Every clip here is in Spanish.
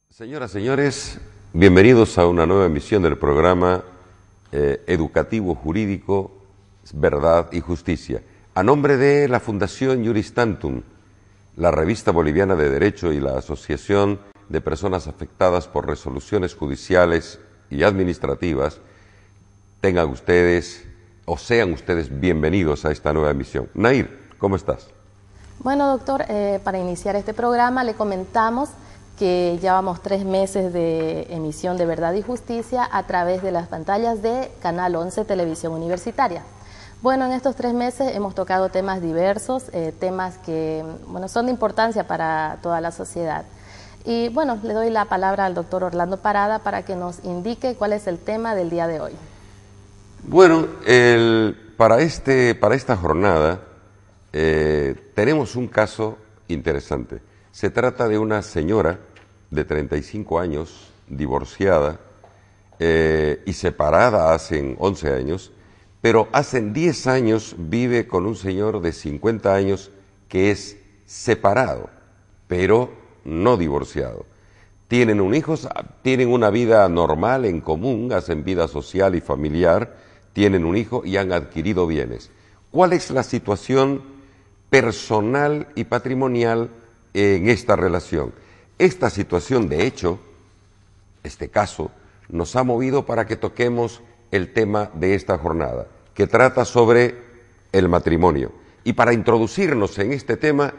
Señoras, señores, bienvenidos a una nueva emisión del programa educativo jurídico Verdad y Justicia. A nombre de la Fundación Iuris Tantum, la Revista Boliviana de Derecho y la Asociación de Personas Afectadas por Resoluciones Judiciales y Administrativas, tengan ustedes o sean ustedes bienvenidos a esta nueva emisión. Nair, ¿cómo estás? Bueno, doctor, para iniciar este programa le comentamos que llevamos 3 meses de emisión de Verdad y Justicia a través de las pantallas de Canal 11 Televisión Universitaria. Bueno, en estos 3 meses hemos tocado temas diversos, temas que son de importancia para toda la sociedad. Y bueno, le doy la palabra al doctor Orlando Parada para que nos indique cuál es el tema del día de hoy. Bueno, para esta jornada tenemos un caso interesante. Se trata de una señora de 35 años, divorciada y separada hace 11 años, pero hace 10 años vive con un señor de 50 años que es separado, pero no divorciado. Tienen un hijo, tienen una vida normal en común, hacen vida social y familiar, tienen un hijo y han adquirido bienes. ¿Cuál es la situación personal y patrimonial en esta relación? Esta situación, de hecho, este caso, nos ha movido para que toquemos el tema de esta jornada, que trata sobre el matrimonio. Y para introducirnos en este tema,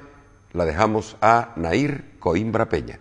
la dejamos a Nair Coimbra Peña.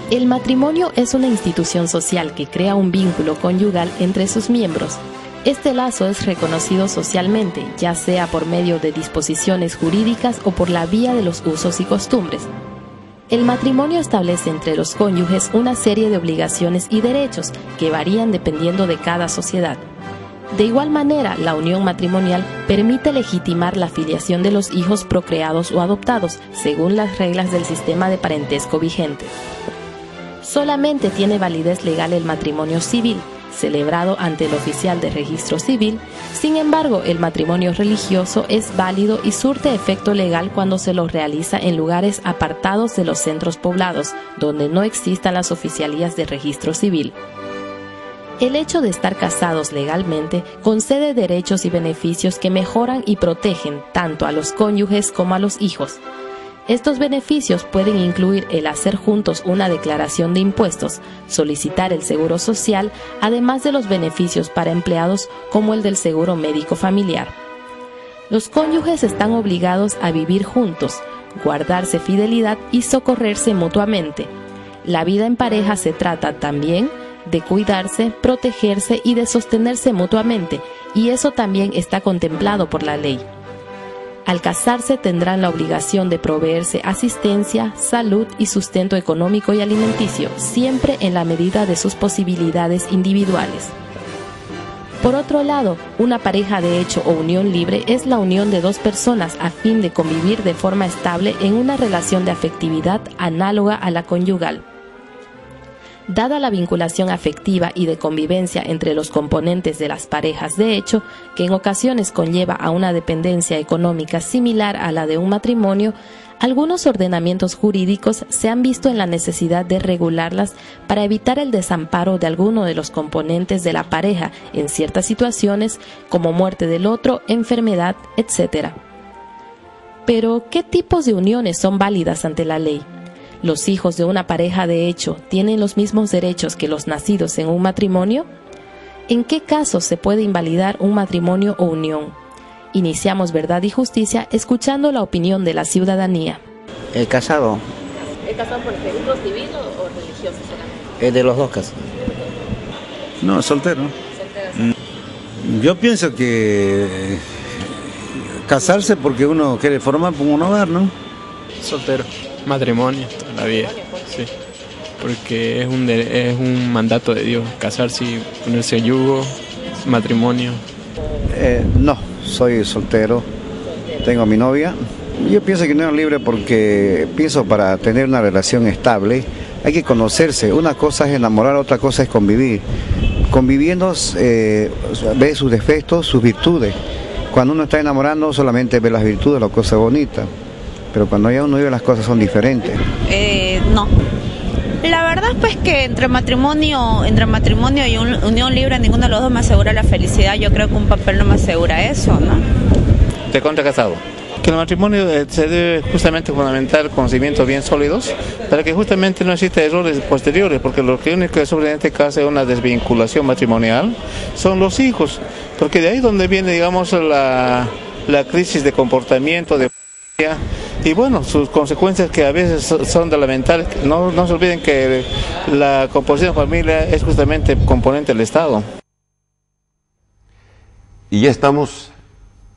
El matrimonio es una institución social que crea un vínculo conyugal entre sus miembros. Este lazo es reconocido socialmente, ya sea por medio de disposiciones jurídicas o por la vía de los usos y costumbres. El matrimonio establece entre los cónyuges una serie de obligaciones y derechos que varían dependiendo de cada sociedad. De igual manera, la unión matrimonial permite legitimar la filiación de los hijos procreados o adoptados, según las reglas del sistema de parentesco vigente. Solamente tiene validez legal el matrimonio civil, celebrado ante el oficial de registro civil. Sin embargo, el matrimonio religioso es válido y surte efecto legal cuando se lo realiza en lugares apartados de los centros poblados, donde no existan las oficialías de registro civil. El hecho de estar casados legalmente concede derechos y beneficios que mejoran y protegen tanto a los cónyuges como a los hijos. Estos beneficios pueden incluir el hacer juntos una declaración de impuestos, solicitar el seguro social, además de los beneficios para empleados como el del seguro médico familiar. Los cónyuges están obligados a vivir juntos, guardarse fidelidad y socorrerse mutuamente. La vida en pareja se trata también de cuidarse, protegerse y de sostenerse mutuamente, y eso también está contemplado por la ley. Al casarse tendrán la obligación de proveerse asistencia, salud y sustento económico y alimenticio, siempre en la medida de sus posibilidades individuales. Por otro lado, una pareja de hecho o unión libre es la unión de dos personas a fin de convivir de forma estable en una relación de afectividad análoga a la conyugal. Dada la vinculación afectiva y de convivencia entre los componentes de las parejas de hecho, que en ocasiones conlleva a una dependencia económica similar a la de un matrimonio, algunos ordenamientos jurídicos se han visto en la necesidad de regularlas para evitar el desamparo de alguno de los componentes de la pareja en ciertas situaciones, como muerte del otro, enfermedad, etc. Pero, ¿qué tipos de uniones son válidas ante la ley? ¿Los hijos de una pareja de hecho tienen los mismos derechos que los nacidos en un matrimonio? ¿En qué casos se puede invalidar un matrimonio o unión? Iniciamos Verdad y Justicia escuchando la opinión de la ciudadanía. El casado. ¿El casado por registro civil o religioso solamente? Es de los dos casos. No, soltero. Yo pienso que casarse porque uno quiere formar un hogar, ¿no? Soltero, matrimonio, toda la vida, sí. Porque es un mandato de Dios, casarse y ponerse en yugo, matrimonio. No, soy soltero, tengo a mi novia. Yo pienso que no es libre porque pienso para tener una relación estable hay que conocerse. Una cosa es enamorar, otra cosa es convivir. Conviviendo ve sus defectos, sus virtudes. Cuando uno está enamorando solamente ve las virtudes, las cosas bonitas. Pero cuando ya uno vive las cosas son diferentes. No. La verdad pues que entre matrimonio y unión libre ninguno de los dos me asegura la felicidad. Yo creo que un papel no me asegura eso, ¿no? ¿Te contra casado? Que el matrimonio se debe justamente fundamentar conocimientos bien sólidos para que justamente no exista errores posteriores, porque lo que único que sobreviene causa una desvinculación matrimonial son los hijos, porque de ahí donde viene, digamos, la crisis de comportamiento, y bueno, sus consecuencias que a veces son de lamentar. No se olviden que la composición de familia es justamente componente del Estado. Y ya estamos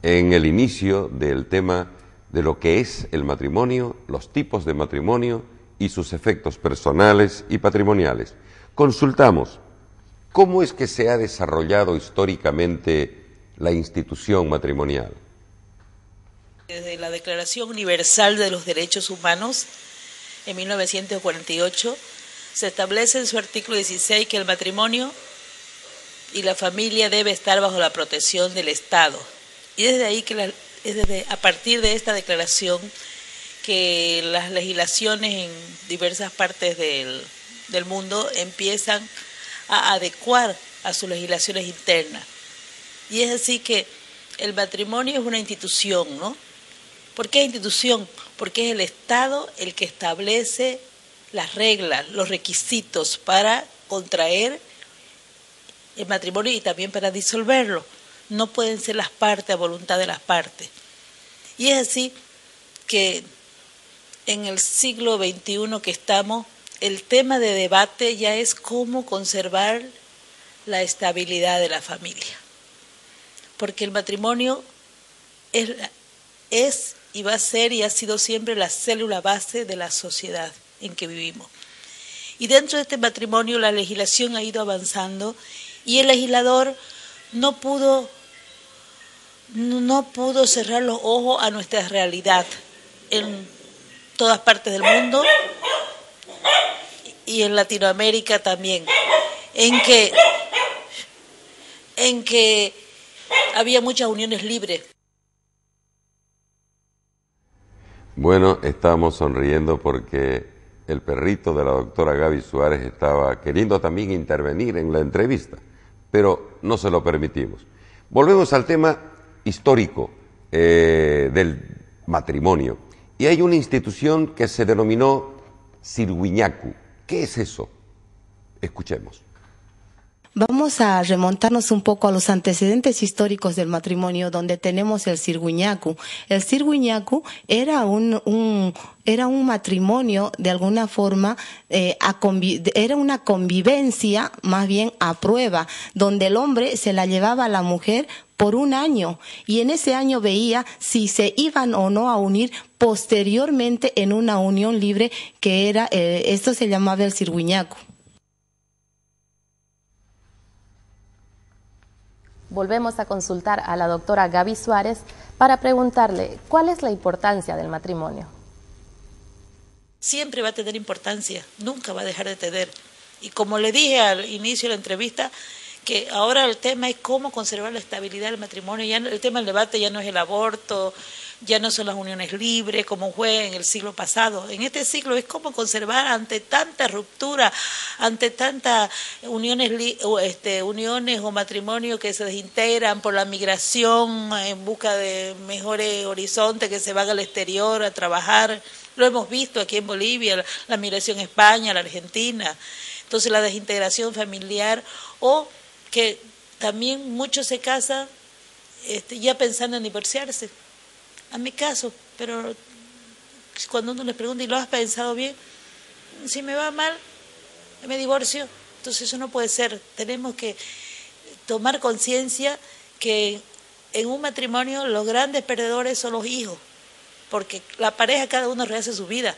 en el inicio del tema de lo que es el matrimonio, los tipos de matrimonio y sus efectos personales y patrimoniales. Consultamos cómo es que se ha desarrollado históricamente la institución matrimonial. Desde la Declaración Universal de los Derechos Humanos, en 1948, se establece en su artículo 16 que el matrimonio y la familia debe estar bajo la protección del Estado. Y desde ahí, a partir de esta declaración, que las legislaciones en diversas partes del mundo empiezan a adecuar a sus legislaciones internas. Y es así que el matrimonio es una institución, ¿no? ¿Por qué institución? Porque es el Estado el que establece las reglas, los requisitos para contraer el matrimonio y también para disolverlo. No pueden ser las partes a voluntad de las partes. Y es así que en el siglo XXI que estamos, el tema de debate ya es cómo conservar la estabilidad de la familia. Porque el matrimonio es y va a ser y ha sido siempre la célula base de la sociedad en que vivimos. Y dentro de este matrimonio la legislación ha ido avanzando y el legislador no pudo cerrar los ojos a nuestra realidad en todas partes del mundo y en Latinoamérica también, en que había muchas uniones libres. Bueno, estábamos sonriendo porque el perrito de la doctora Gaby Suárez estaba queriendo también intervenir en la entrevista, pero no se lo permitimos. Volvemos al tema histórico del matrimonio. Y hay una institución que se denominó Sirwiñacu. ¿Qué es eso? Escuchemos. Vamos a remontarnos un poco a los antecedentes históricos del matrimonio, donde tenemos el Sirwiñacu. El Sirwiñacu era un matrimonio, de alguna forma, era una convivencia, más bien a prueba, donde el hombre se la llevaba a la mujer por un año, y en ese año veía si se iban o no a unir posteriormente en una unión libre, que era, esto se llamaba el Sirwiñacu. Volvemos a consultar a la doctora Gaby Suárez para preguntarle cuál es la importancia del matrimonio. Siempre va a tener importancia, nunca va a dejar de tener. Y como le dije al inicio de la entrevista, que ahora el tema es cómo conservar la estabilidad del matrimonio. Ya el tema del debate ya no es el aborto, ya no son las uniones libres como fue en el siglo pasado. En este siglo es cómo conservar ante tanta ruptura, ante tantas uniones o matrimonios que se desintegran por la migración en busca de mejores horizontes, que se van al exterior a trabajar Lo hemos visto aquí en Bolivia, la migración a España, a la Argentina. Entonces la desintegración familiar, o que también muchos se casan ya pensando en divorciarse. A mi caso, pero cuando uno les pregunta, ¿y lo has pensado bien? Si me va mal, me divorcio. Entonces eso no puede ser. Tenemos que tomar conciencia que en un matrimonio los grandes perdedores son los hijos, porque la pareja cada uno rehace su vida,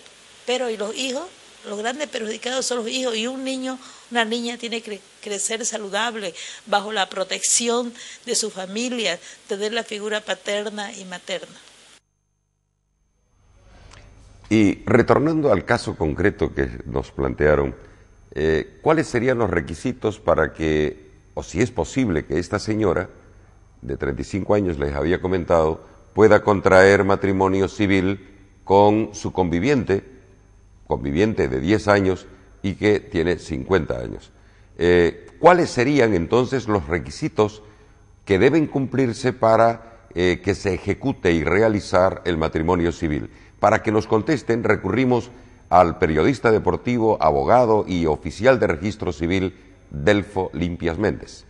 pero y los hijos, los grandes perjudicados son los hijos, y un niño, una niña tiene que crecer saludable, bajo la protección de su familia, tener la figura paterna y materna. Y retornando al caso concreto que nos plantearon, ¿cuáles serían los requisitos para que, o si es posible que esta señora de 35 años, les había comentado, pueda contraer matrimonio civil con su conviviente de 10 años y que tiene 50 años? ¿Cuáles serían entonces los requisitos que deben cumplirse para que se ejecute y realizar el matrimonio civil? Para que nos contesten, recurrimos al periodista deportivo, abogado y oficial de registro civil, Delfo Limpias Méndez.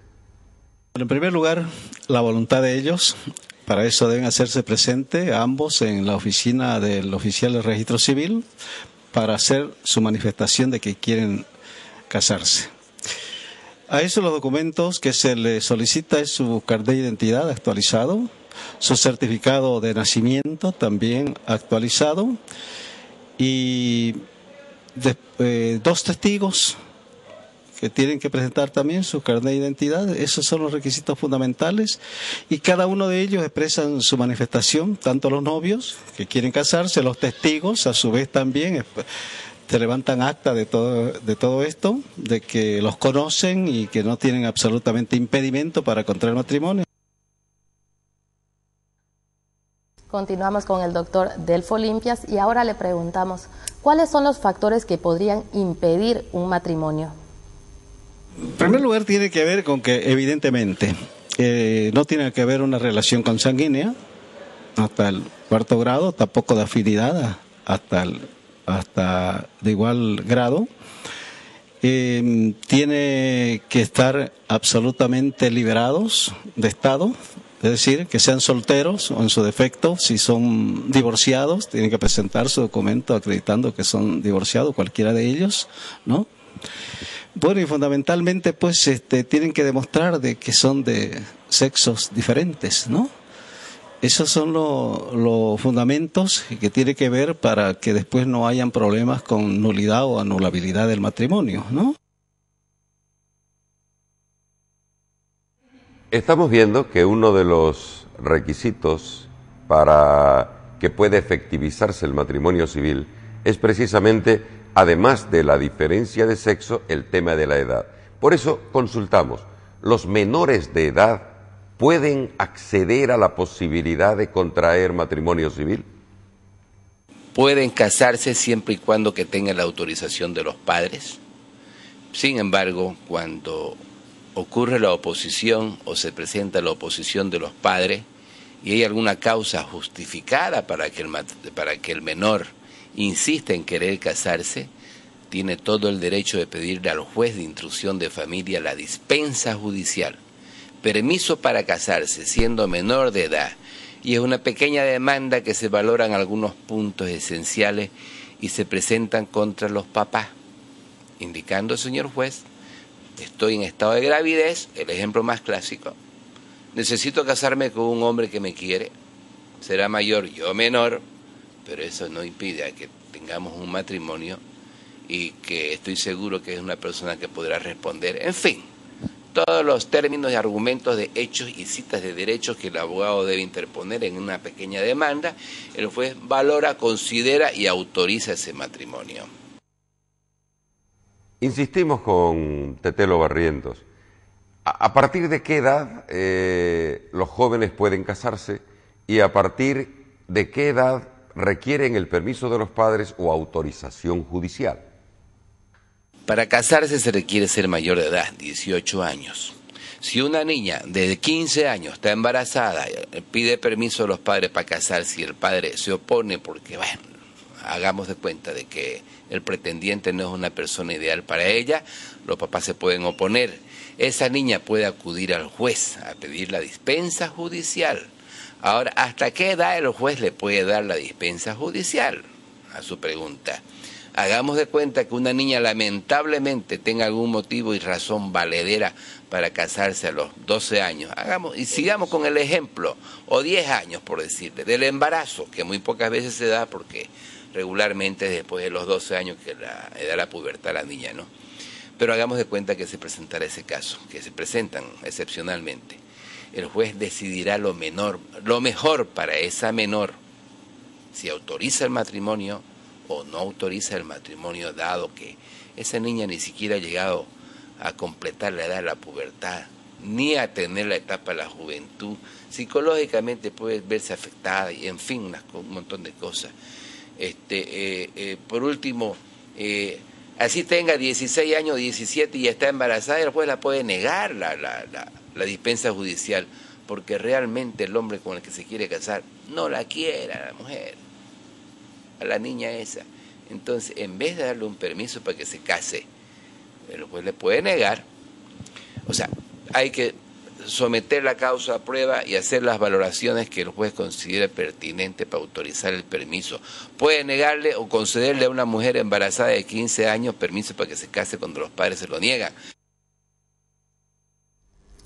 En primer lugar, la voluntad de ellos. Para eso deben hacerse presente ambos en la oficina del oficial de registro civil para hacer su manifestación de que quieren casarse. A eso los documentos que se les solicita es su carnet de identidad actualizado, su certificado de nacimiento también actualizado y 2 testigos que tienen que presentar también su carnet de identidad. Esos son los requisitos fundamentales y cada uno de ellos expresan su manifestación, tanto los novios que quieren casarse, los testigos a su vez también se levantan acta de todo esto, de que los conocen y que no tienen absolutamente impedimento para contraer matrimonio. Continuamos con el doctor Delfo Limpias y ahora le preguntamos, ¿cuáles son los factores que podrían impedir un matrimonio? En primer lugar tiene que ver con que evidentemente no tiene que haber una relación consanguínea hasta el 4º grado, tampoco de afinidad hasta de igual grado. Tiene que estar absolutamente liberados de estado, es decir, que sean solteros o en su defecto, si son divorciados, tienen que presentar su documento acreditando que son divorciados, cualquiera de ellos, ¿no? Bueno, y fundamentalmente pues tienen que demostrar de que son de sexos diferentes, ¿no? Esos son los fundamentos que tiene que ver para que después no hayan problemas con nulidad o anulabilidad del matrimonio, ¿no? Estamos viendo que uno de los requisitos para que pueda efectivizarse el matrimonio civil es precisamente, además de la diferencia de sexo, el tema de la edad. Por eso consultamos, ¿los menores de edad pueden acceder a la posibilidad de contraer matrimonio civil? Pueden casarse siempre y cuando que tengan la autorización de los padres. Sin embargo, cuando ocurre la oposición o se presenta la oposición de los padres y hay alguna causa justificada para que el menor insista en querer casarse, tiene todo el derecho de pedirle al juez de instrucción de familia la dispensa judicial, permiso para casarse siendo menor de edad, y es una pequeña demanda que se valoran algunos puntos esenciales y se presentan contra los papás, indicando, señor juez, estoy en estado de gravidez, el ejemplo más clásico, necesito casarme con un hombre que me quiere, será mayor, yo menor, pero eso no impide a que tengamos un matrimonio y que estoy seguro que es una persona que podrá responder. En fin, todos los términos y argumentos de hechos y citas de derechos que el abogado debe interponer en una pequeña demanda, el juez valora, considera y autoriza ese matrimonio. Insistimos con Tetelo Barrientos. ¿A partir de qué edad los jóvenes pueden casarse y a partir de qué edad requieren el permiso de los padres o autorización judicial? Para casarse se requiere ser mayor de edad, 18 años. Si una niña de 15 años está embarazada, pide permiso a los padres para casarse y el padre se opone porque, bueno, hagamos de cuenta de que el pretendiente no es una persona ideal para ella, los papás se pueden oponer. Esa niña puede acudir al juez a pedir la dispensa judicial. Ahora, ¿hasta qué edad el juez le puede dar la dispensa judicial? A su pregunta. Hagamos de cuenta que una niña lamentablemente tenga algún motivo y razón valedera para casarse a los 12 años. Y sigamos con el ejemplo, o 10 años por decirle, del embarazo, que muy pocas veces se da porque regularmente es después de los 12 años que da la pubertad a la niña, ¿no? Pero hagamos de cuenta que se presentará ese caso, que se presentan excepcionalmente. El juez decidirá lo mejor para esa menor, si autoriza el matrimonio o no autoriza el matrimonio, dado que esa niña ni siquiera ha llegado a completar la edad de la pubertad, ni a tener la etapa de la juventud, psicológicamente puede verse afectada y en fin, un montón de cosas. Por último, así tenga 16 años, 17 y está embarazada, el juez la puede negar la dispensa judicial, porque realmente el hombre con el que se quiere casar no la quiere a la mujer, a la niña esa. Entonces, en vez de darle un permiso para que se case, el juez le puede negar. O sea, hay que someter la causa a prueba y hacer las valoraciones que el juez considere pertinente para autorizar el permiso. Puede negarle o concederle a una mujer embarazada de 15 años permiso para que se case cuando los padres se lo niegan.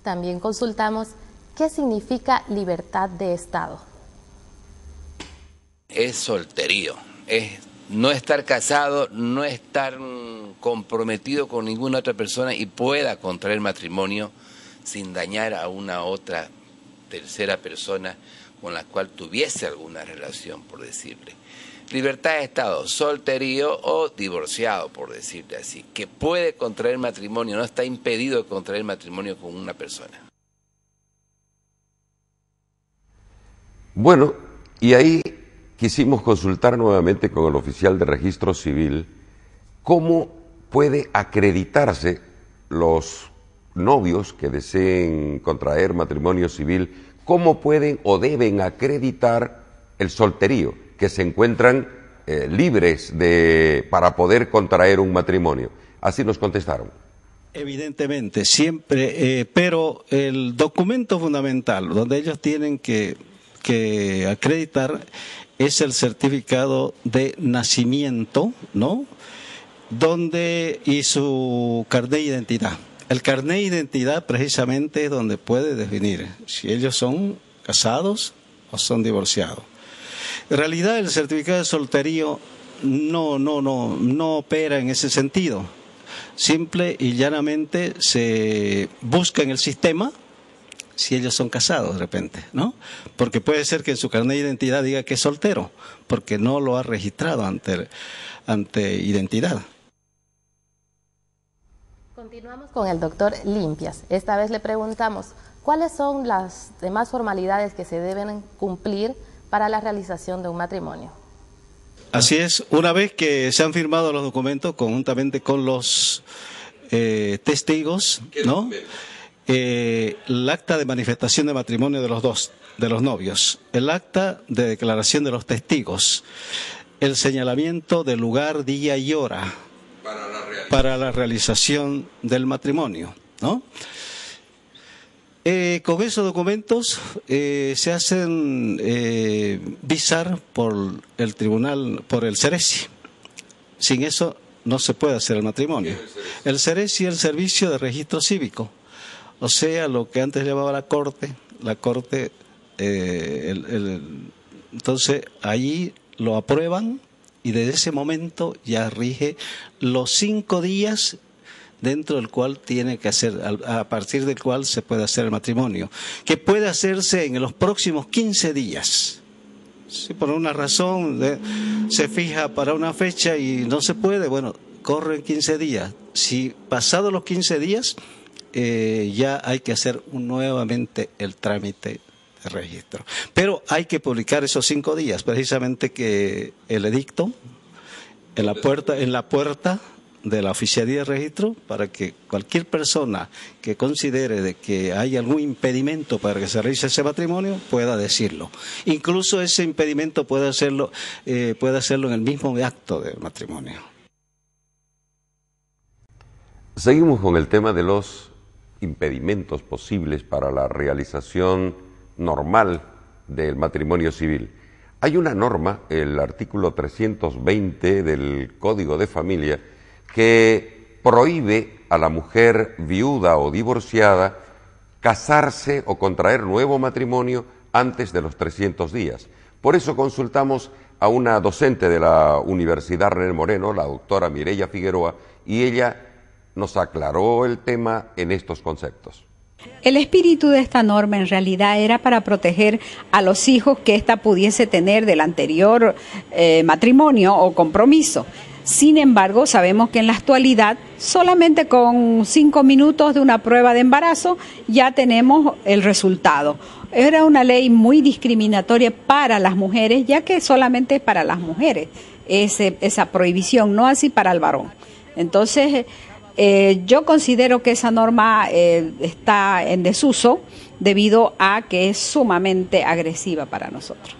También consultamos qué significa libertad de Estado. Es solterío, es no estar casado, no estar comprometido con ninguna otra persona y pueda contraer matrimonio sin dañar a una otra tercera persona con la cual tuviese alguna relación, por decirle. Libertad de Estado, solterío o divorciado, por decirle así, que puede contraer matrimonio, no está impedido de contraer matrimonio con una persona. Bueno, y ahí quisimos consultar nuevamente con el oficial de registro civil cómo puede acreditarse los novios que deseen contraer matrimonio civil, cómo pueden o deben acreditar el solterío, que se encuentran libres para poder contraer un matrimonio. Así nos contestaron. Evidentemente, siempre, pero el documento fundamental donde ellos tienen que acreditar es el certificado de nacimiento, ¿no? Y su carnet de identidad. El carnet de identidad precisamente es donde puede definir si ellos son casados o son divorciados. En realidad el certificado de solterío no opera en ese sentido. Simple y llanamente se busca en el sistema si ellos son casados de repente, ¿no? Porque puede ser que en su carnet de identidad diga que es soltero, porque no lo ha registrado ante identidad. Continuamos con el doctor Limpias. Esta vez le preguntamos, ¿cuáles son las demás formalidades que se deben cumplir para la realización de un matrimonio? Así es, una vez que se han firmado los documentos conjuntamente con los testigos, ¿no? El acta de manifestación de matrimonio de los novios, el acta de declaración de los testigos, el señalamiento del lugar, día y hora para la realización del matrimonio, ¿no? Con esos documentos se hacen visar por el tribunal, por el CERECI. Sin eso no se puede hacer el matrimonio. El CERECI es el Servicio de Registro Cívico. O sea, lo que antes llamaba la corte, entonces ahí lo aprueban y desde ese momento ya rige los 5 días dentro del cual tiene que hacer, a partir del cual se puede hacer el matrimonio, que puede hacerse en los próximos 15 días. Si por una razón se fija para una fecha y no se puede, bueno, corren 15 días. Si pasados los 15 días, ya hay que hacer nuevamente el trámite de registro. Pero hay que publicar esos 5 días, precisamente que el edicto en la puerta de la Oficialía de Registro para que cualquier persona que considere de que hay algún impedimento para que se realice ese matrimonio pueda decirlo. Incluso ese impedimento puede hacerlo en el mismo acto del matrimonio. Seguimos con el tema de los impedimentos posibles para la realización normal del matrimonio civil. Hay una norma, el artículo 320 del Código de Familia, que prohíbe a la mujer viuda o divorciada casarse o contraer nuevo matrimonio antes de los 300 días. Por eso consultamos a una docente de la Universidad René Moreno, la doctora Mireya Figueroa, y ella nos aclaró el tema en estos conceptos. El espíritu de esta norma en realidad era para proteger a los hijos que ésta pudiese tener del anterior matrimonio o compromiso. Sin embargo, sabemos que en la actualidad solamente con 5 minutos de una prueba de embarazo ya tenemos el resultado. Era una ley muy discriminatoria para las mujeres, ya que solamente es para las mujeres esa prohibición, no así para el varón. Entonces, yo considero que esa norma está en desuso debido a que es sumamente agresiva para nosotros.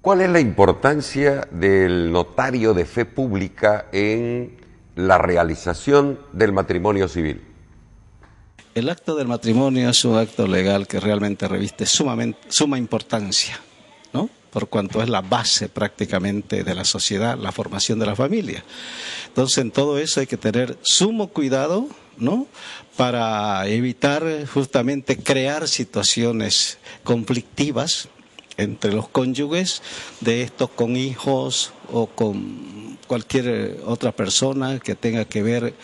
¿Cuál es la importancia del notario de fe pública en la realización del matrimonio civil? El acto del matrimonio es un acto legal que realmente reviste suma importancia, ¿no? Por cuanto es la base prácticamente de la sociedad, la formación de la familia. Entonces, en todo eso hay que tener sumo cuidado, ¿no? Para evitar justamente crear situaciones conflictivas entre los cónyuges, de estos con hijos o con cualquier otra persona que tenga que ver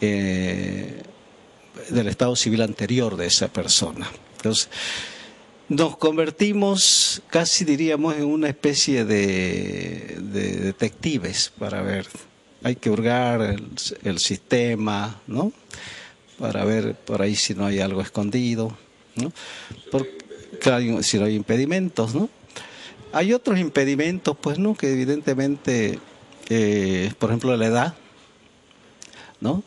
del estado civil anterior de esa persona. Entonces, nos convertimos, casi diríamos, en una especie de detectives para ver. Hay que hurgar el sistema, ¿no? Para ver por ahí si no hay algo escondido, ¿no? Claro, si no hay impedimentos, ¿no? Hay otros impedimentos, pues, ¿no? Que evidentemente, por ejemplo, la edad, ¿no?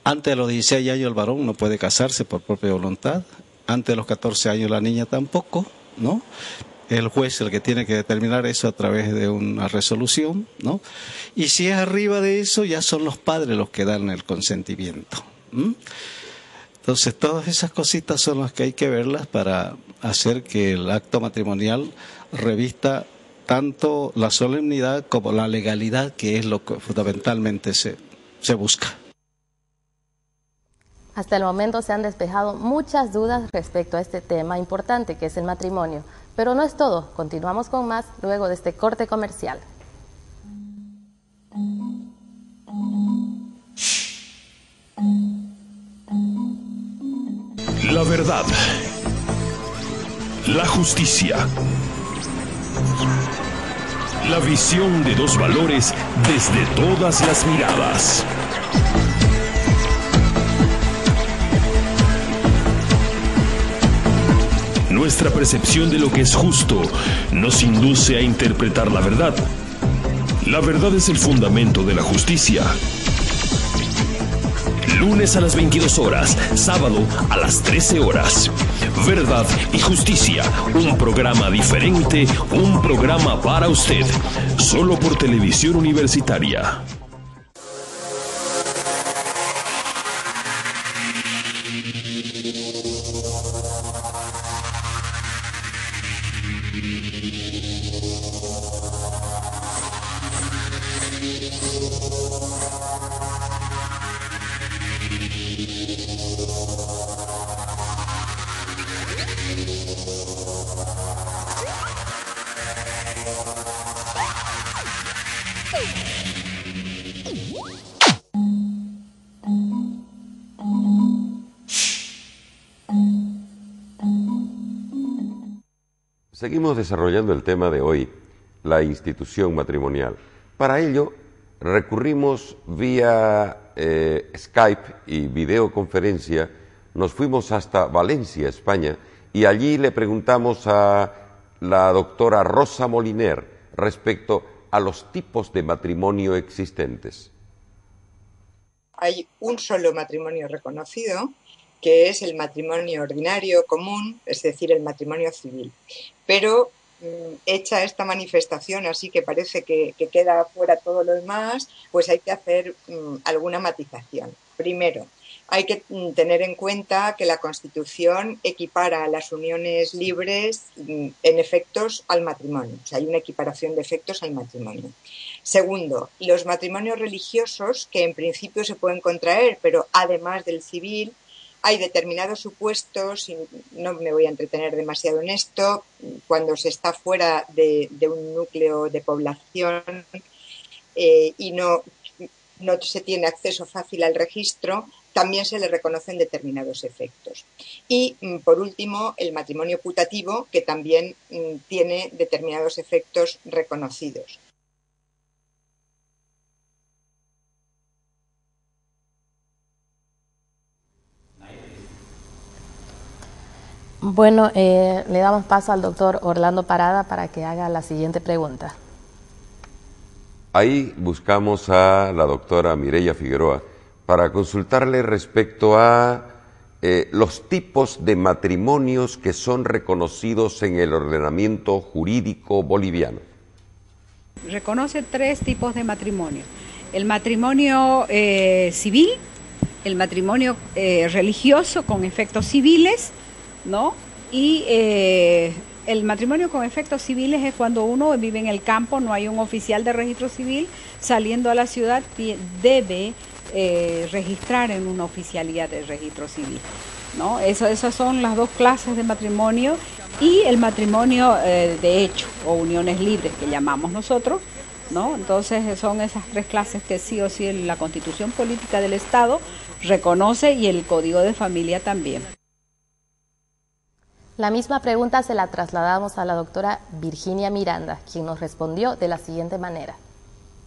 Antes de los 16 años el varón no puede casarse por propia voluntad. Antes de los 14 años la niña tampoco, ¿no? El juez es el que tiene que determinar eso a través de una resolución, ¿no? Y si es arriba de eso, ya son los padres los que dan el consentimiento. Entonces, todas esas cositas son las que hay que verlas para hacer que el acto matrimonial revista tanto la solemnidad como la legalidad, que es lo que fundamentalmente se busca. Hasta el momento se han despejado muchas dudas respecto a este tema importante que es el matrimonio. Pero no es todo, continuamos con más luego de este corte comercial. La verdad, la justicia, la visión de dos valores desde todas las miradas. Nuestra percepción de lo que es justo nos induce a interpretar la verdad. La verdad es el fundamento de la justicia. Lunes a las 22 horas, sábado a las 13 horas. Verdad y Justicia, un programa diferente, un programa para usted. Solo por Televisión Universitaria. Seguimos desarrollando el tema de hoy, la institución matrimonial. Para ello, recurrimos vía Skype y videoconferencia, nos fuimos hasta Valencia, España, y allí le preguntamos a la doctora Rosa Moliner respecto a los tipos de matrimonio existentes? Hay un solo matrimonio reconocido, que es el matrimonio ordinario común, es decir, el matrimonio civil. Pero hecha esta manifestación así que parece que queda fuera todo lo demás, pues hay que hacer alguna matización. Primero, hay que tener en cuenta que la Constitución equipara las uniones libres en efectos al matrimonio. O sea, hay una equiparación de efectos al matrimonio. Segundo, los matrimonios religiosos, que en principio se pueden contraer, pero además del civil, hay determinados supuestos, y no me voy a entretener demasiado en esto, cuando se está fuera de un núcleo de población y no se tiene acceso fácil al registro, también se le reconocen determinados efectos. Y, por último, el matrimonio putativo, que también tiene determinados efectos reconocidos. Bueno, le damos paso al doctor Orlando Parada para que haga la siguiente pregunta. Ahí buscamos a la doctora Mireya Figueroa para consultarle respecto a los tipos de matrimonios que son reconocidos en el ordenamiento jurídico boliviano. Reconoce 3 tipos de matrimonio. El matrimonio civil, el matrimonio religioso con efectos civiles, ¿no? Y el matrimonio con efectos civiles es cuando uno vive en el campo, no hay un oficial de registro civil, saliendo a la ciudad debe registrar en una oficialía de registro civil, ¿no? Esas son las 2 clases de matrimonio, y el matrimonio de hecho o uniones libres que llamamos nosotros, ¿no? Entonces son esas 3 clases que sí o sí la Constitución Política del Estado reconoce, y el Código de Familia también. La misma pregunta se la trasladamos a la doctora Virginia Miranda, quien nos respondió de la siguiente manera.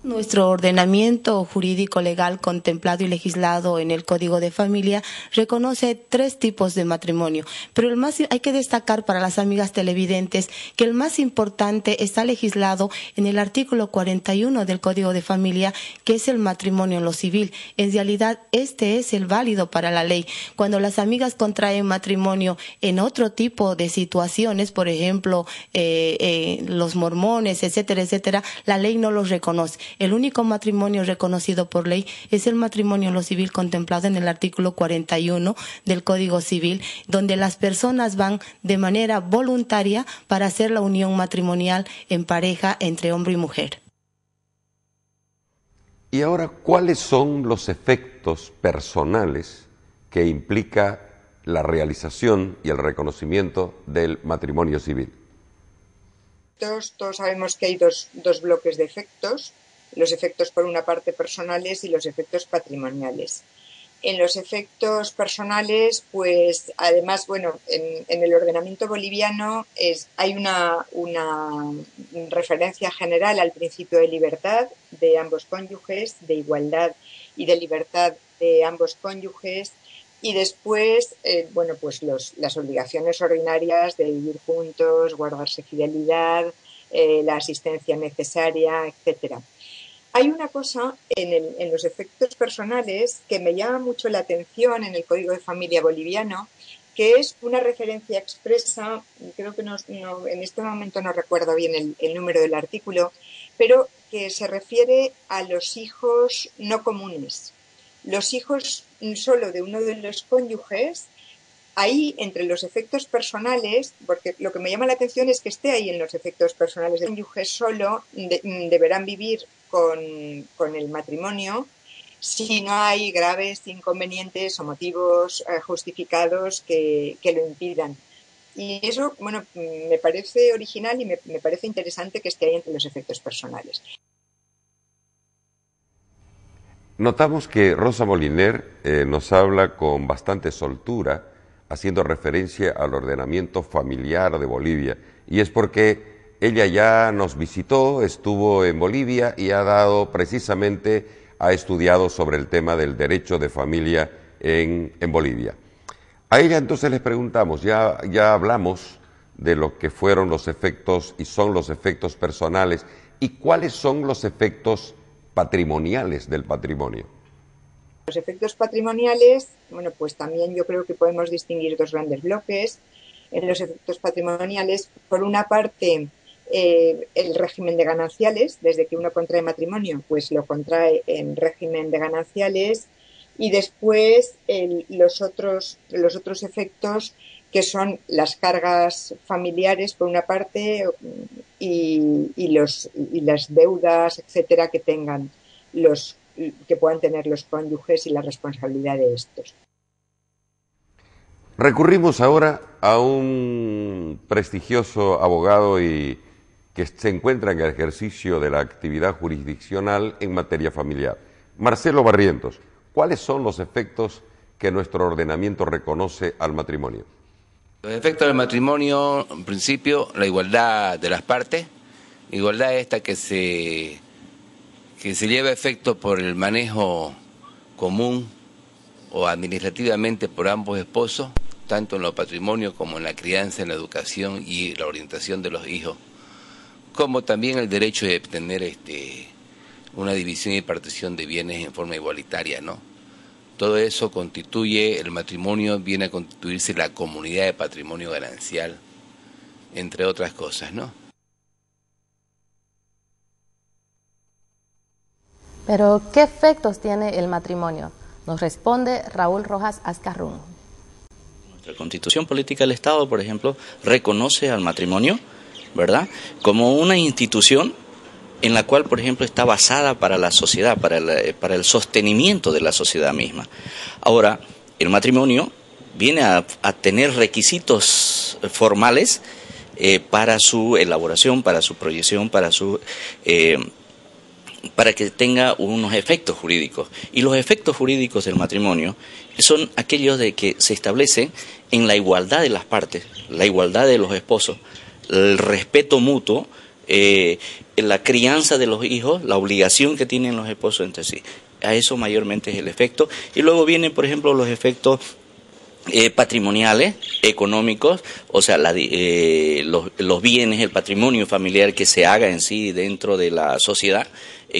Nuestro ordenamiento jurídico legal contemplado y legislado en el Código de Familia reconoce 3 tipos de matrimonio, pero hay que destacar para las amigas televidentes que el más importante está legislado en el artículo 41 del Código de Familia, que es el matrimonio en lo civil. En realidad, este es el válido para la ley. Cuando las amigas contraen matrimonio en otro tipo de situaciones, por ejemplo, los mormones, etcétera, etcétera, la ley no los reconoce. El único matrimonio reconocido por ley es el matrimonio en lo civil contemplado en el artículo 41 del Código Civil, donde las personas van de manera voluntaria para hacer la unión matrimonial en pareja entre hombre y mujer. Y ahora, ¿cuáles son los efectos personales que implica la realización y el reconocimiento del matrimonio civil? Todos sabemos que hay dos bloques de efectos. Los efectos por una parte personales y los efectos patrimoniales. En los efectos personales, pues además, bueno, en el ordenamiento boliviano hay una referencia general al principio de libertad de ambos cónyuges, de igualdad y de libertad de ambos cónyuges, y después, bueno, pues las obligaciones ordinarias de vivir juntos, guardarse fidelidad, la asistencia necesaria, etcétera. Hay una cosa en los efectos personales que me llama mucho la atención en el Código de Familia boliviano, que es una referencia expresa, creo que en este momento no recuerdo bien el número del artículo, pero que se refiere a los hijos no comunes. Los hijos solo de uno de los cónyuges, ahí entre los efectos personales, porque lo que me llama la atención es que esté ahí en los efectos personales del cónyuge solo, deberán vivir con el matrimonio si no hay graves inconvenientes o motivos justificados que lo impidan. Y eso, bueno, me parece original y me parece interesante que esté ahí entre los efectos personales. Notamos que Rosa Moliner nos habla con bastante soltura, haciendo referencia al ordenamiento familiar de Bolivia, y es porque ella ya nos visitó, estuvo en Bolivia y ha estudiado sobre el tema del derecho de familia en Bolivia. A ella entonces les preguntamos, ya hablamos de lo que fueron los efectos y son los efectos personales, ¿Y cuáles son los efectos patrimoniales del patrimonio? Los efectos patrimoniales, bueno, pues también yo creo que podemos distinguir dos grandes bloques. En los efectos patrimoniales, por una parte, el régimen de gananciales, desde que uno contrae matrimonio, pues lo contrae en régimen de gananciales, y después los otros efectos, que son las cargas familiares, por una parte, y las deudas, etcétera, que puedan tener los cónyuges y la responsabilidad de estos. Recurrimos ahora a un prestigioso abogado y que se encuentra en el ejercicio de la actividad jurisdiccional en materia familiar. Marcelo Barrientos, ¿cuáles son los efectos que nuestro ordenamiento reconoce al matrimonio? Los efectos del matrimonio, en principio, la igualdad de las partes, igualdad esta que se lleva a efecto por el manejo común o administrativamente por ambos esposos, tanto en lo patrimonio como en la crianza, en la educación y la orientación de los hijos, como también el derecho de tener una división y partición de bienes en forma igualitaria, ¿no? Todo eso constituye, el matrimonio viene a constituirse la comunidad de patrimonio ganancial, entre otras cosas, ¿no? Pero, ¿qué efectos tiene el matrimonio? Nos responde Raúl Rojas Azcarrún. Nuestra Constitución Política del Estado, por ejemplo, reconoce al matrimonio, ¿verdad?, como una institución en la cual, por ejemplo, está basada para la sociedad, para el sostenimiento de la sociedad misma. Ahora, el matrimonio viene a tener requisitos formales para su elaboración, para su proyección, para que tenga unos efectos jurídicos. Y los efectos jurídicos del matrimonio son aquellos de que se establecen en la igualdad de las partes, la igualdad de los esposos, el respeto mutuo, la crianza de los hijos, la obligación que tienen los esposos entre sí. A eso mayormente es el efecto. Y luego vienen, por ejemplo, los efectos patrimoniales, económicos, o sea, los bienes, el patrimonio familiar que se haga en sí dentro de la sociedad,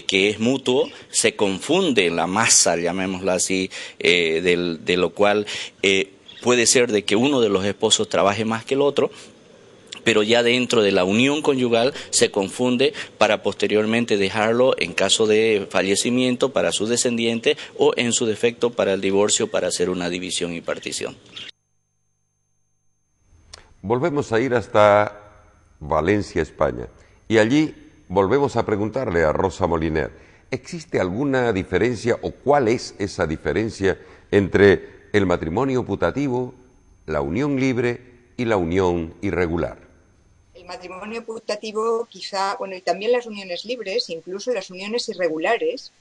que es mutuo, se confunde la masa, llamémosla así, de lo cual puede ser de que uno de los esposos trabaje más que el otro, pero ya dentro de la unión conyugal se confunde para posteriormente dejarlo en caso de fallecimiento para su descendiente o en su defecto para el divorcio, para hacer una división y partición. Volvemos a ir hasta Valencia, España, y allí volvemos a preguntarle a Rosa Moliner, ¿existe alguna diferencia o cuál es esa diferencia entre el matrimonio putativo, la unión libre y la unión irregular? El matrimonio putativo quizá, bueno, y también las uniones libres, incluso las uniones irregulares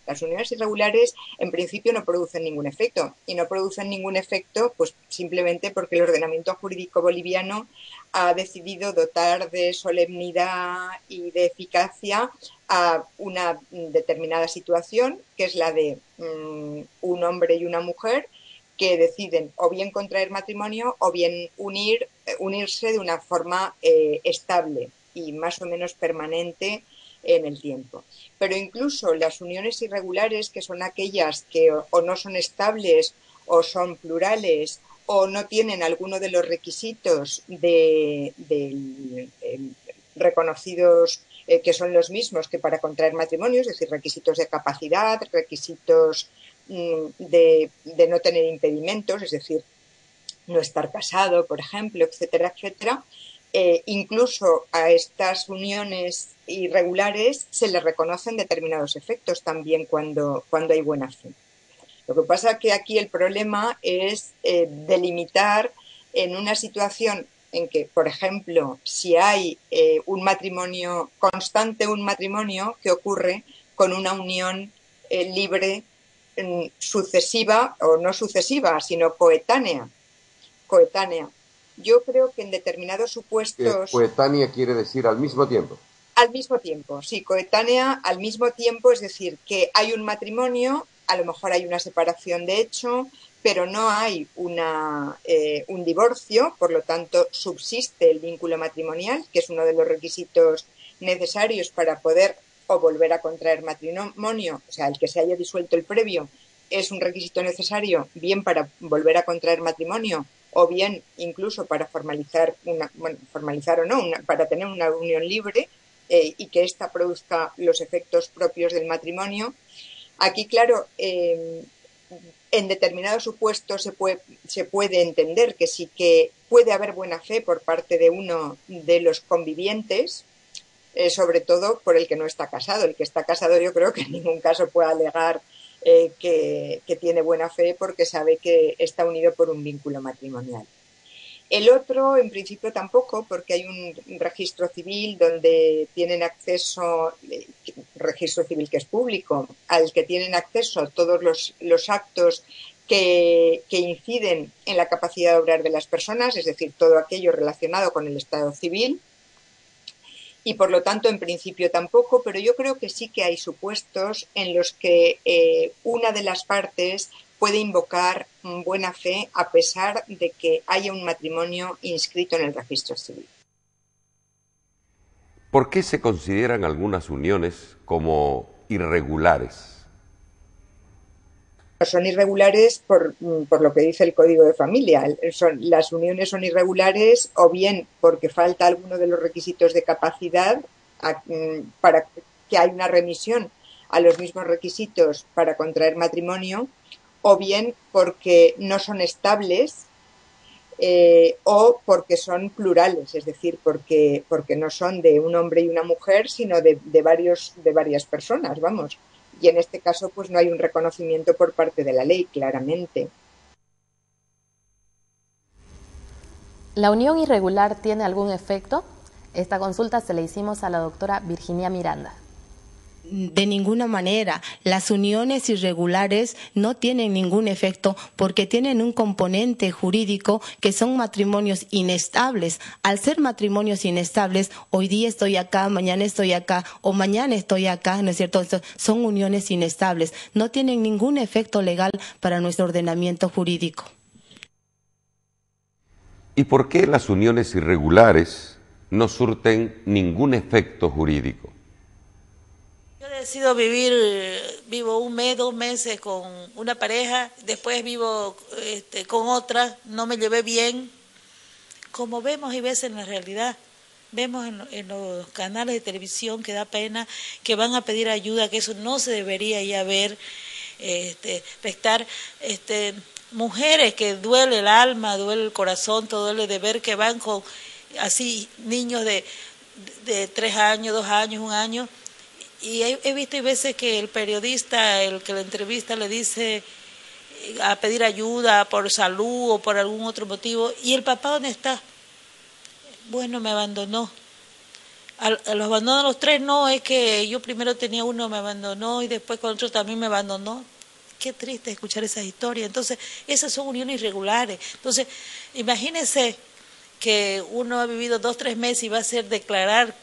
en principio no producen ningún efecto, y no producen ningún efecto pues simplemente porque el ordenamiento jurídico boliviano ha decidido dotar de solemnidad y de eficacia a una determinada situación, que es la de un hombre y una mujer que deciden o bien contraer matrimonio o bien unirse de una forma estable y más o menos permanente en el tiempo. Pero incluso las uniones irregulares, que son aquellas que o no son estables o son plurales o no tienen alguno de los requisitos reconocidos que son los mismos que para contraer matrimonio, es decir, requisitos de capacidad, requisitos de no tener impedimentos, es decir, no estar casado, por ejemplo, etcétera, etcétera. Incluso a estas uniones irregulares se les reconocen determinados efectos también cuando hay buena fe. Lo que pasa es que aquí el problema es delimitar en una situación en que, por ejemplo, si hay un matrimonio constante, un matrimonio que ocurre con una unión libre, sucesiva o no sucesiva, sino coetánea. Yo creo que en determinados supuestos... Coetánea quiere decir al mismo tiempo. Al mismo tiempo, sí, coetánea al mismo tiempo, es decir, que hay un matrimonio, a lo mejor hay una separación de hecho, pero no hay un divorcio, por lo tanto subsiste el vínculo matrimonial, que es uno de los requisitos necesarios para poder o volver a contraer matrimonio, o sea, el que se haya disuelto el previo, es un requisito necesario bien para volver a contraer matrimonio o bien incluso para formalizar para tener una unión libre y que ésta produzca los efectos propios del matrimonio. Aquí, claro, en determinados supuestos se puede entender que sí que puede haber buena fe por parte de uno de los convivientes, sobre todo por el que no está casado. El que está casado yo creo que en ningún caso puede alegar que tiene buena fe porque sabe que está unido por un vínculo matrimonial. El otro, en principio, tampoco, porque hay un registro civil donde tienen acceso, registro civil que es público, al que tienen acceso todos los actos que inciden en la capacidad de obrar de las personas, es decir, todo aquello relacionado con el estado civil. Y por lo tanto, en principio tampoco, pero yo creo que sí que hay supuestos en los que una de las partes puede invocar buena fe a pesar de que haya un matrimonio inscrito en el registro civil. ¿Por qué se consideran algunas uniones como irregulares? Son irregulares por lo que dice el Código de Familia. Las uniones son irregulares o bien porque falta alguno de los requisitos de capacidad para que haya una remisión a los mismos requisitos para contraer matrimonio, o bien porque no son estables o porque son plurales, es decir, porque no son de un hombre y una mujer, sino de varias personas, vamos. Y en este caso, pues no hay un reconocimiento por parte de la ley, claramente. ¿La unión irregular tiene algún efecto? Esta consulta se la hicimos a la doctora Virginia Miranda. De ninguna manera. Las uniones irregulares no tienen ningún efecto porque tienen un componente jurídico que son matrimonios inestables. Al ser matrimonios inestables, hoy día estoy acá, mañana estoy acá o mañana estoy acá, ¿no es cierto? Son uniones inestables. No tienen ningún efecto legal para nuestro ordenamiento jurídico. ¿Y por qué las uniones irregulares no surten ningún efecto jurídico? He decidido vivo un mes, 2 meses con una pareja, después vivo con otra, no me llevé bien. Como vemos y ves en la realidad, vemos en los canales de televisión que da pena, que van a pedir ayuda, que eso no se debería ya ver, mujeres que duele el alma, duele el corazón, todo duele de ver que van con así niños de 3 años, 2 años, 1 año. Y he visto veces que el periodista, el que la entrevista, le dice a pedir ayuda por salud o por algún otro motivo. ¿Y el papá dónde está? Bueno, me abandonó. Los abandonan los 3, no, es que yo primero tenía uno, me abandonó, y después con otro también me abandonó. Qué triste escuchar esas historias. Entonces, esas son uniones irregulares. Entonces, imagínense que uno ha vivido 2, 3 meses y va a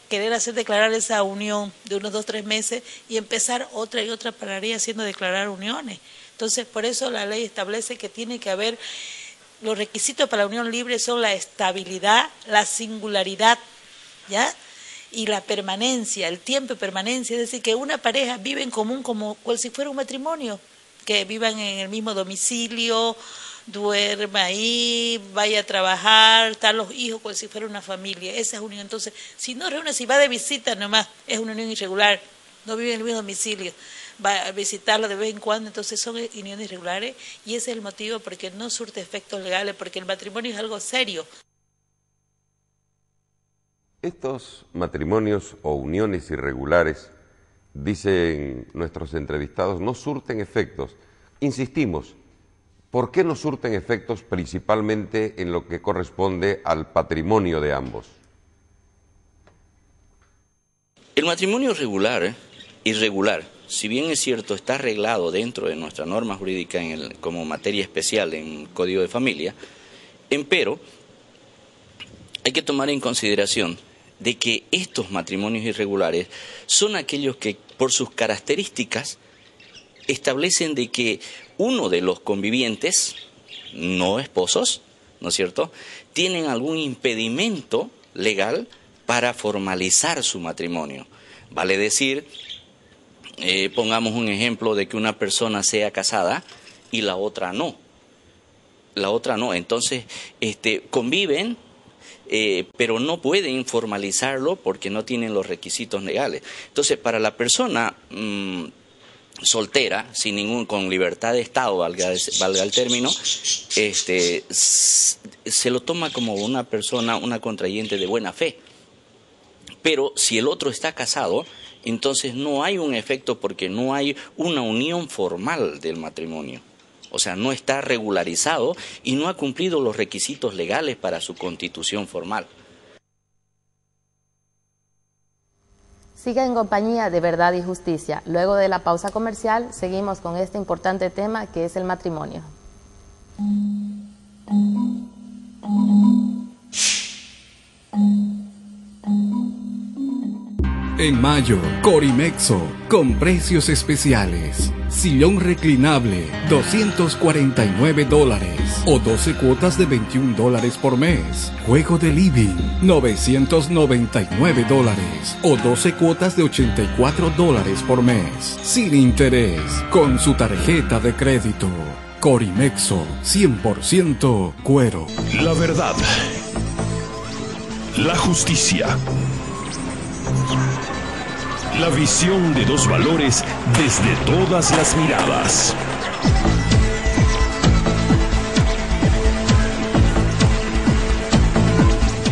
querer hacer declarar esa unión de unos 2, 3 meses y empezar otra y otra pararía haciendo declarar uniones. Entonces, por eso la ley establece que tiene que haber, los requisitos para la unión libre son la estabilidad, la singularidad, ¿ya? Y la permanencia, el tiempo de permanencia, es decir, que una pareja vive en común como cual si fuera un matrimonio, que vivan en el mismo domicilio, duerma ahí, vaya a trabajar, están los hijos como si fuera una familia. Esa es unión. Entonces, si no reúne, si va de visita nomás, es una unión irregular, no vive en el mismo domicilio, va a visitarlo de vez en cuando, entonces son uniones irregulares, y ese es el motivo porque no surte efectos legales, porque el matrimonio es algo serio. Estos matrimonios o uniones irregulares, dicen nuestros entrevistados, no surten efectos. Insistimos, ¿por qué no surten efectos principalmente en lo que corresponde al patrimonio de ambos? El matrimonio irregular, si bien es cierto, está arreglado dentro de nuestra norma jurídica como materia especial en el Código de Familia, empero hay que tomar en consideración de que estos matrimonios irregulares son aquellos que por sus características establecen de que uno de los convivientes, no esposos, ¿no es cierto?, tienen algún impedimento legal para formalizar su matrimonio. Vale decir pongamos un ejemplo de que una persona sea casada y la otra no. Entonces, conviven, pero no pueden formalizarlo porque no tienen los requisitos legales. Entonces, para la persona soltera, con libertad de estado, valga el término, se lo toma como una persona, una contrayente de buena fe. Pero si el otro está casado, entonces no hay un efecto porque no hay una unión formal del matrimonio. O sea, no está regularizado y no ha cumplido los requisitos legales para su constitución formal. Siga en compañía de Verdad y Justicia. Luego de la pausa comercial, seguimos con este importante tema que es el matrimonio. En mayo, Corimexo, con precios especiales. Sillón reclinable, $249 o 12 cuotas de $21 por mes. Juego de living, $999 o 12 cuotas de $84 por mes. Sin interés, con su tarjeta de crédito. Corimexo, 100% cuero. La verdad. La justicia. La visión de dos valores desde todas las miradas.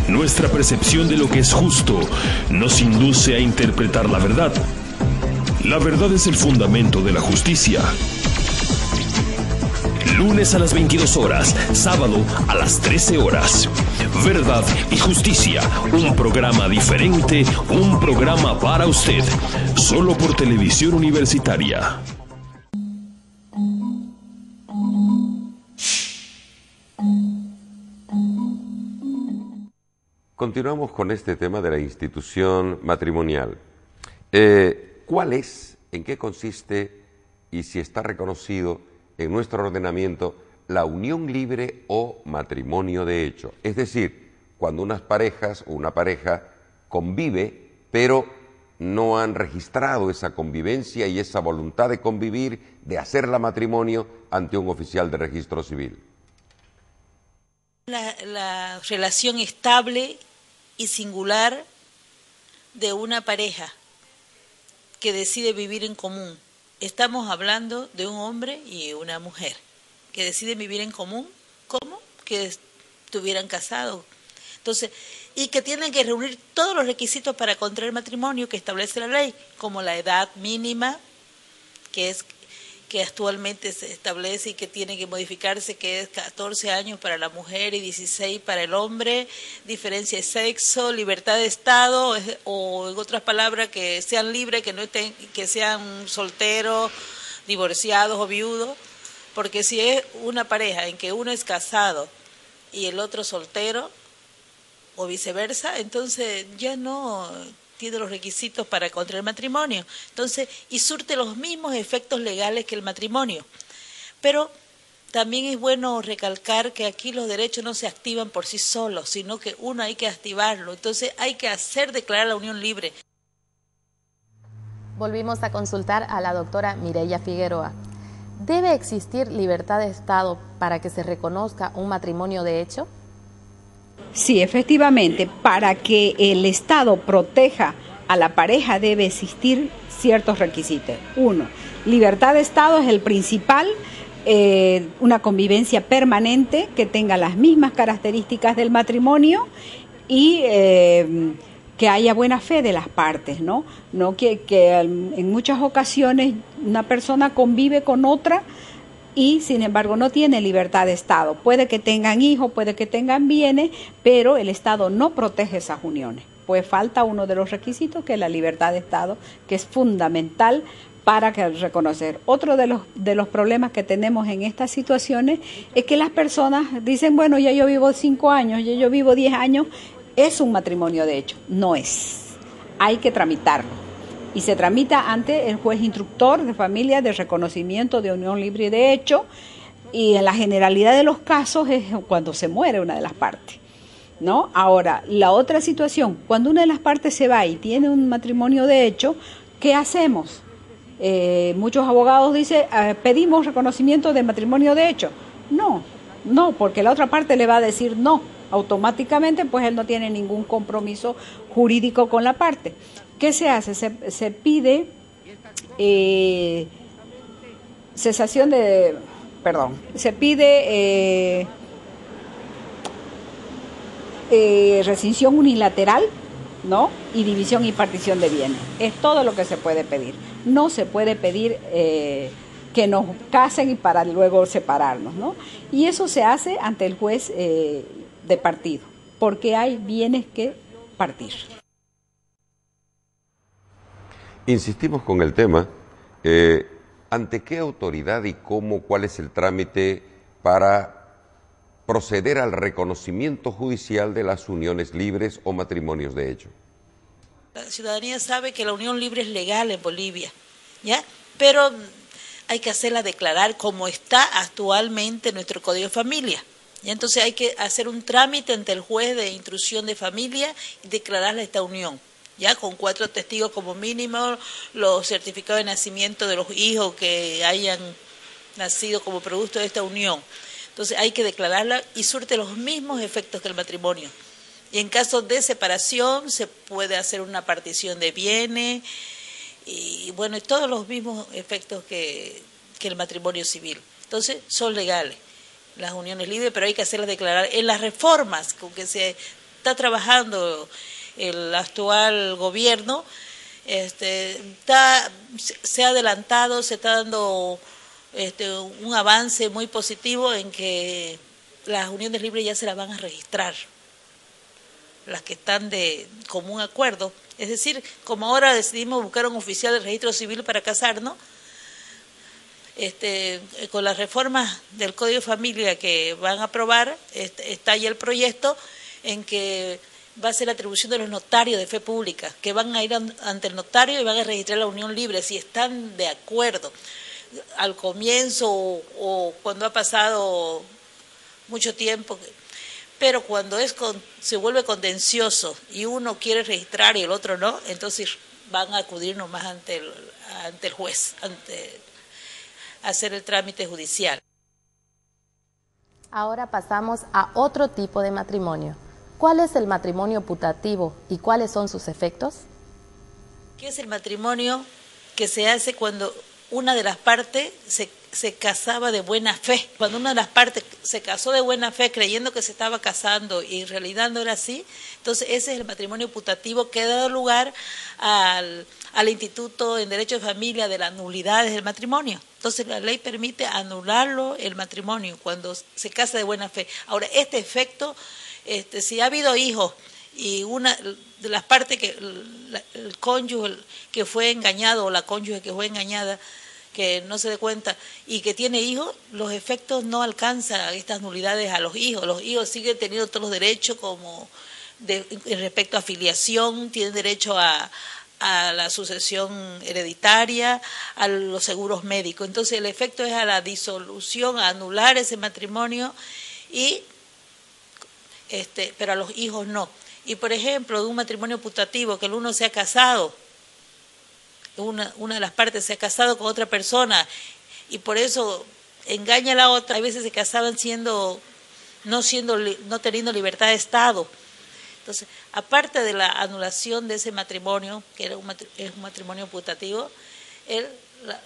Nuestra percepción de lo que es justo nos induce a interpretar la verdad. La verdad es el fundamento de la justicia. Lunes a las 22 horas, sábado a las 13 horas. Verdad y Justicia, un programa diferente, un programa para usted, solo por Televisión Universitaria. Continuamos con este tema de la institución matrimonial. ¿Cuál es, en qué consiste y si está reconocido en nuestro ordenamiento la unión libre o matrimonio de hecho? Es decir, cuando unas parejas o una pareja convive, pero no han registrado esa convivencia y esa voluntad de convivir, de hacerla matrimonio ante un oficial de registro civil. La relación estable y singular de una pareja que decide vivir en común. Estamos hablando de un hombre y una mujer que deciden vivir en común, ¿cómo? Que estuvieran casados. Entonces, y que tienen que reunir todos los requisitos para contraer matrimonio que establece la ley, como la edad mínima, que actualmente se establece y que tiene que modificarse, que es 14 años para la mujer y 16 para el hombre, diferencia de sexo, libertad de estado, o en otras palabras, que sean libres, que sean solteros, divorciados o viudos, porque si es una pareja en que uno es casado y el otro soltero, o viceversa, entonces ya no tiene los requisitos para contraer matrimonio. Entonces, y surte los mismos efectos legales que el matrimonio. Pero también es bueno recalcar que aquí los derechos no se activan por sí solos, sino que uno hay que activarlo. Entonces, hay que declarar la unión libre. Volvimos a consultar a la doctora Mireya Figueroa. ¿Debe existir libertad de Estado para que se reconozca un matrimonio de hecho? Sí, efectivamente, para que el Estado proteja a la pareja debe existir ciertos requisitos. 1, libertad de Estado es el principal, una convivencia permanente que tenga las mismas características del matrimonio y que haya buena fe de las partes, ¿no? No que en muchas ocasiones una persona convive con otra y sin embargo no tiene libertad de Estado. Puede que tengan hijos, puede que tengan bienes, pero el Estado no protege esas uniones. Pues falta uno de los requisitos, que es la libertad de Estado, que es fundamental para reconocer. Otro de los problemas que tenemos en estas situaciones es que las personas dicen, bueno, ya yo vivo 5 años, ya yo vivo 10 años, es un matrimonio de hecho. No es. Hay que tramitarlo. Y se tramita ante el juez instructor de familia de reconocimiento de unión libre de hecho, y en la generalidad de los casos es cuando se muere una de las partes, ¿no? Ahora, la otra situación, cuando una de las partes se va y tiene un matrimonio de hecho, ¿qué hacemos? muchos abogados dicen, pedimos reconocimiento de matrimonio de hecho. No, porque la otra parte le va a decir no. Automáticamente, pues él no tiene ningún compromiso jurídico con la parte. ¿Qué se hace? Se pide rescisión unilateral, ¿no? Y división y partición de bienes. Es todo lo que se puede pedir. No se puede pedir que nos casen y para luego separarnos, ¿no? Y eso se hace ante el juez de partido, porque hay bienes que partir. Insistimos con el tema. ¿Ante qué autoridad y cuál es el trámite para proceder al reconocimiento judicial de las uniones libres o matrimonios de hecho? La ciudadanía sabe que la unión libre es legal en Bolivia, ¿ya? Pero hay que hacerla declarar como está actualmente nuestro Código de Familia. Y entonces hay que hacer un trámite ante el juez de instrucción de familia y declararle esta unión, ya con 4 testigos como mínimo, los certificados de nacimiento de los hijos que hayan nacido como producto de esta unión. Entonces hay que declararla y surte los mismos efectos que el matrimonio. Y en caso de separación se puede hacer una partición de bienes y bueno, todos los mismos efectos que el matrimonio civil. Entonces son legales las uniones libres, pero hay que hacerlas declarar. En las reformas con que se está trabajando el actual gobierno, se ha adelantado, se está dando un avance muy positivo en que las uniones libres ya se las van a registrar, las que están de común acuerdo. Es decir, como ahora decidimos buscar un oficial del registro civil para casarnos, con las reformas del Código de Familia que van a aprobar, está ya el proyecto en que va a ser la atribución de los notarios de fe pública, que van a ir ante el notario y van a registrar la unión libre, si están de acuerdo. Al comienzo o cuando ha pasado mucho tiempo, pero cuando se vuelve contencioso y uno quiere registrar y el otro no, entonces van a acudir nomás ante el juez, hacer el trámite judicial. Ahora pasamos a otro tipo de matrimonio. ¿Cuál es el matrimonio putativo y cuáles son sus efectos? ¿Qué es el matrimonio que se hace cuando una de las partes se casaba de buena fe? Cuando una de las partes se casó de buena fe creyendo que se estaba casando y en realidad no era así, entonces ese es el matrimonio putativo que ha dado lugar al Instituto en Derecho de Familia de las nulidades del matrimonio. Entonces la ley permite anularlo el matrimonio cuando se casa de buena fe. Ahora, este efecto, si ha habido hijos y una de las partes que el cónyuge que fue engañado o la cónyuge que fue engañada, que no se dé cuenta y que tiene hijos, los efectos no alcanzan estas nulidades a los hijos. Los hijos siguen teniendo todos los derechos como respecto a filiación, tienen derecho a la sucesión hereditaria, a los seguros médicos. Entonces el efecto es a la disolución, a anular ese matrimonio, pero a los hijos no. Y por ejemplo, de un matrimonio putativo, que el uno se ha casado, una de las partes se ha casado con otra persona y por eso engaña a la otra, a veces se casaban no teniendo libertad de Estado. Entonces, aparte de la anulación de ese matrimonio, que es un matrimonio putativo,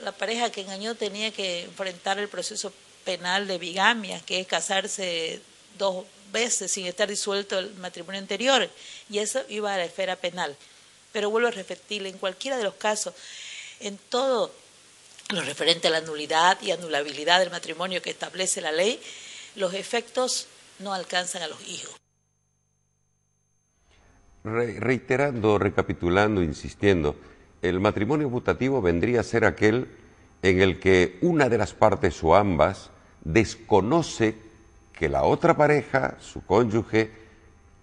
la pareja que engañó tenía que enfrentar el proceso penal de bigamia, que es casarse 2 veces sin estar disuelto el matrimonio anterior, y eso iba a la esfera penal. Pero vuelvo a repetir, en cualquiera de los casos, en todo lo referente a la nulidad y anulabilidad del matrimonio que establece la ley, los efectos no alcanzan a los hijos. Reiterando, recapitulando, insistiendo, el matrimonio putativo vendría a ser aquel en el que una de las partes o ambas desconoce que la otra pareja, su cónyuge,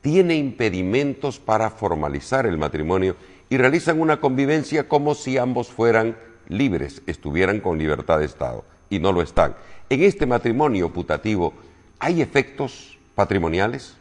tiene impedimentos para formalizar el matrimonio y realizan una convivencia como si ambos fueran libres, estuvieran con libertad de Estado, y no lo están. En este matrimonio putativo, ¿hay efectos patrimoniales?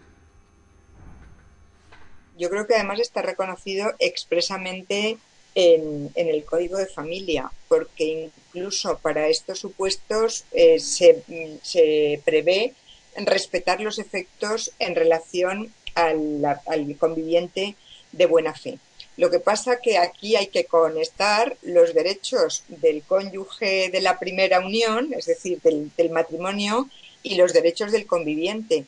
Yo creo que además está reconocido expresamente en el Código de Familia, porque incluso para estos supuestos se prevé respetar los efectos en relación al conviviente de buena fe. Lo que pasa que aquí hay que conectar los derechos del cónyuge de la primera unión, es decir, del matrimonio, y los derechos del conviviente.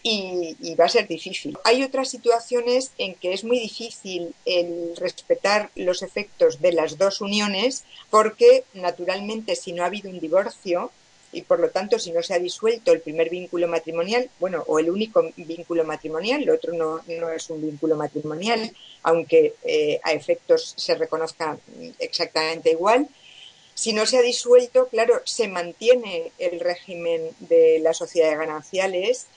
Y va a ser difícil. Hay otras situaciones en que es muy difícil el respetar los efectos de las dos uniones, porque naturalmente si no ha habido un divorcio y por lo tanto si no se ha disuelto el primer vínculo matrimonial, bueno, o el único vínculo matrimonial, el otro no es un vínculo matrimonial, aunque a efectos se reconozca exactamente igual. Si no se ha disuelto, claro, se mantiene el régimen de las sociedades gananciales.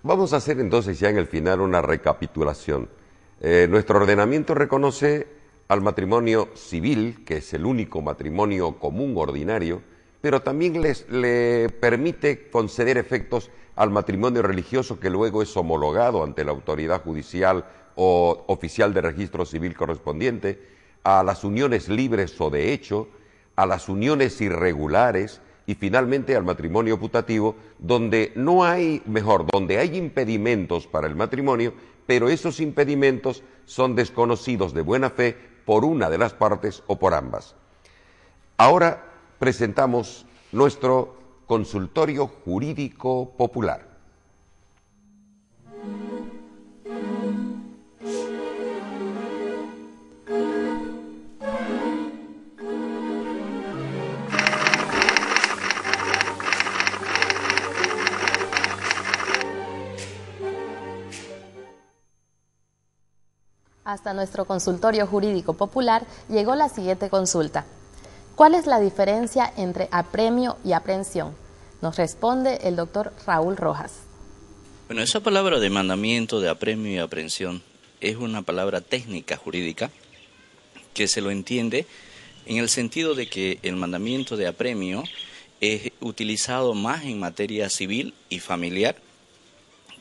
Vamos a hacer entonces ya en el final una recapitulación. Nuestro ordenamiento reconoce al matrimonio civil, que es el único matrimonio común ordinario, pero también le permite conceder efectos al matrimonio religioso, que luego es homologado ante la autoridad judicial o oficial de registro civil correspondiente, a las uniones libres o de hecho, a las uniones irregulares y finalmente al matrimonio putativo, donde donde hay impedimentos para el matrimonio, pero esos impedimentos son desconocidos de buena fe por una de las partes o por ambas. Ahora presentamos nuestro consultorio jurídico popular. Hasta nuestro consultorio jurídico popular llegó la siguiente consulta. ¿Cuál es la diferencia entre apremio y aprehensión? Nos responde el doctor Raúl Rojas. Bueno, esa palabra de mandamiento, de apremio y aprehensión es una palabra técnica jurídica que se lo entiende en el sentido de que el mandamiento de apremio es utilizado más en materia civil y familiar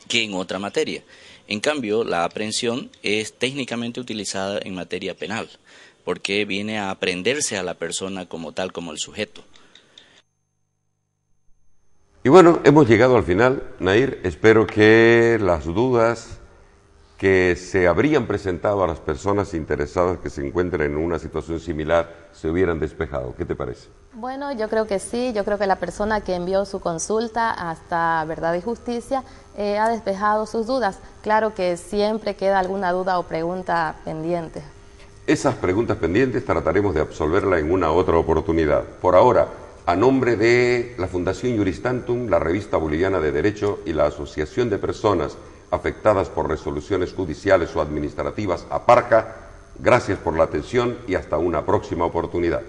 que en otra materia. En cambio, la aprehensión es técnicamente utilizada en materia penal, porque viene a aprehenderse a la persona como tal, como el sujeto. Y bueno, hemos llegado al final, Nair. Espero que las dudas que se habrían presentado a las personas interesadas que se encuentren en una situación similar se hubieran despejado. ¿Qué te parece? Bueno, yo creo que sí. Yo creo que la persona que envió su consulta hasta Verdad y Justicia ha despejado sus dudas. Claro que siempre queda alguna duda o pregunta pendiente. Esas preguntas pendientes trataremos de absolverla en una otra oportunidad. Por ahora, a nombre de la Fundación Juristantum, la Revista Boliviana de Derecho y la Asociación de Personas afectadas por resoluciones judiciales o administrativas, APARCA, gracias por la atención y hasta una próxima oportunidad.